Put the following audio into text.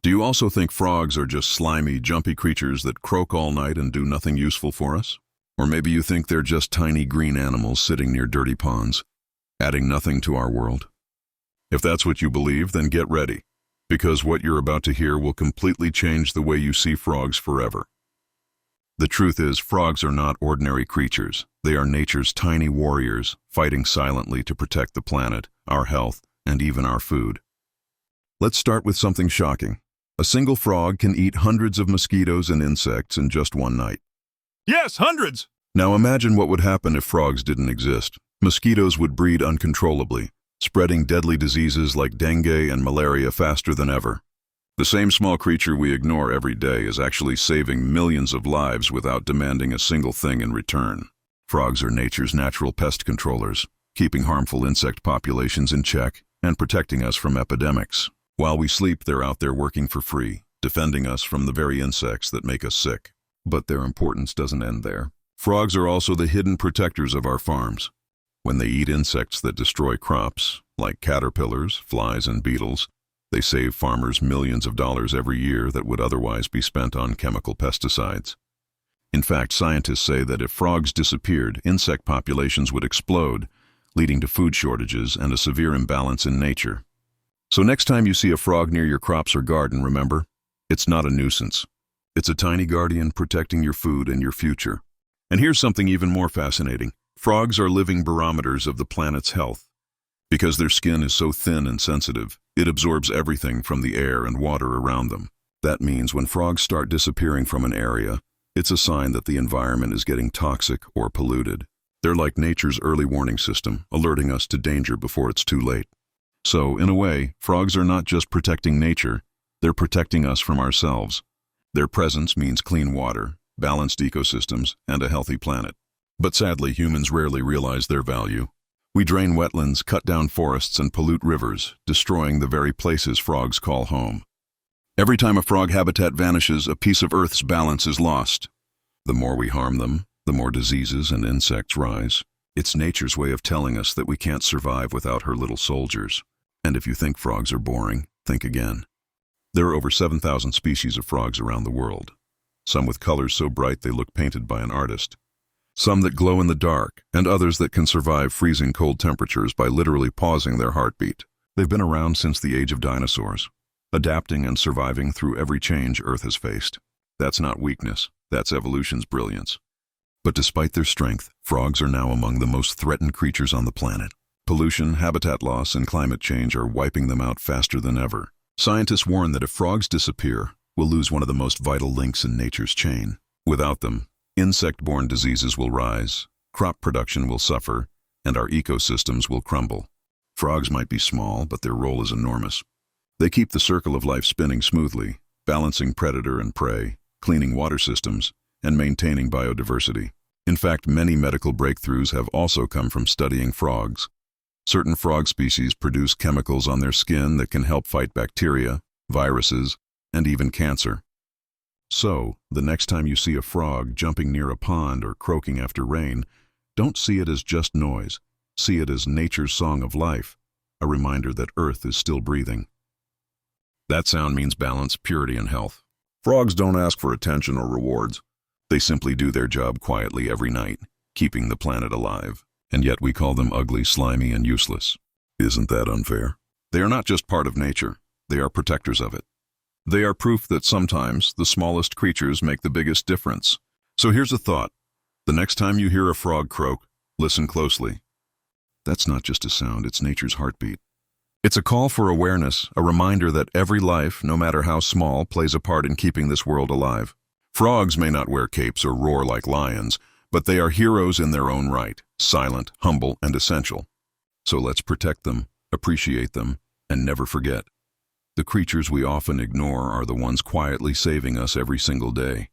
Do you also think frogs are just slimy, jumpy creatures that croak all night and do nothing useful for us? Or maybe you think they're just tiny green animals sitting near dirty ponds, adding nothing to our world? If that's what you believe, then get ready, because what you're about to hear will completely change the way you see frogs forever. The truth is, frogs are not ordinary creatures. They are nature's tiny warriors, fighting silently to protect the planet, our health, and even our food. Let's start with something shocking. A single frog can eat hundreds of mosquitoes and insects in just one night. Yes, hundreds! Now imagine what would happen if frogs didn't exist. Mosquitoes would breed uncontrollably, spreading deadly diseases like dengue and malaria faster than ever. The same small creature we ignore every day is actually saving millions of lives without demanding a single thing in return. Frogs are nature's natural pest controllers, keeping harmful insect populations in check and protecting us from epidemics. While we sleep, they're out there working for free, defending us from the very insects that make us sick. But their importance doesn't end there. Frogs are also the hidden protectors of our farms. When they eat insects that destroy crops, like caterpillars, flies, and beetles, they save farmers millions of dollars every year that would otherwise be spent on chemical pesticides. In fact, scientists say that if frogs disappeared, insect populations would explode, leading to food shortages and a severe imbalance in nature. So next time you see a frog near your crops or garden, remember, it's not a nuisance. It's a tiny guardian protecting your food and your future. And here's something even more fascinating. Frogs are living barometers of the planet's health. Because their skin is so thin and sensitive, it absorbs everything from the air and water around them. That means when frogs start disappearing from an area, it's a sign that the environment is getting toxic or polluted. They're like nature's early warning system, alerting us to danger before it's too late. So, in a way, frogs are not just protecting nature, they're protecting us from ourselves. Their presence means clean water, balanced ecosystems, and a healthy planet. But sadly, humans rarely realize their value. We drain wetlands, cut down forests, and pollute rivers, destroying the very places frogs call home. Every time a frog habitat vanishes, a piece of Earth's balance is lost. The more we harm them, the more diseases and insects rise. It's nature's way of telling us that we can't survive without her little soldiers. And if you think frogs are boring, think again. There are over 7,000 species of frogs around the world. Some with colors so bright they look painted by an artist. Some that glow in the dark, and others that can survive freezing cold temperatures by literally pausing their heartbeat. They've been around since the age of dinosaurs, adapting and surviving through every change Earth has faced. That's not weakness, that's evolution's brilliance. But despite their strength, frogs are now among the most threatened creatures on the planet. Pollution, habitat loss, and climate change are wiping them out faster than ever. Scientists warn that if frogs disappear, we'll lose one of the most vital links in nature's chain. Without them, insect-borne diseases will rise, crop production will suffer, and our ecosystems will crumble. Frogs might be small, but their role is enormous. They keep the circle of life spinning smoothly, balancing predator and prey, cleaning water systems, and maintaining biodiversity. In fact, many medical breakthroughs have also come from studying frogs. Certain frog species produce chemicals on their skin that can help fight bacteria, viruses, and even cancer. So, the next time you see a frog jumping near a pond or croaking after rain, don't see it as just noise. See it as nature's song of life, a reminder that Earth is still breathing. That sound means balance, purity, and health. Frogs don't ask for attention or rewards. They simply do their job quietly every night, keeping the planet alive. And yet we call them ugly, slimy, and useless. Isn't that unfair? They are not just part of nature, they are protectors of it. They are proof that sometimes the smallest creatures make the biggest difference. So here's a thought. The next time you hear a frog croak, listen closely. That's not just a sound, it's nature's heartbeat. It's a call for awareness, a reminder that every life, no matter how small, plays a part in keeping this world alive. Frogs may not wear capes or roar like lions, but they are heroes in their own right, silent, humble, and essential. So let's protect them, appreciate them, and never forget. The creatures we often ignore are the ones quietly saving us every single day.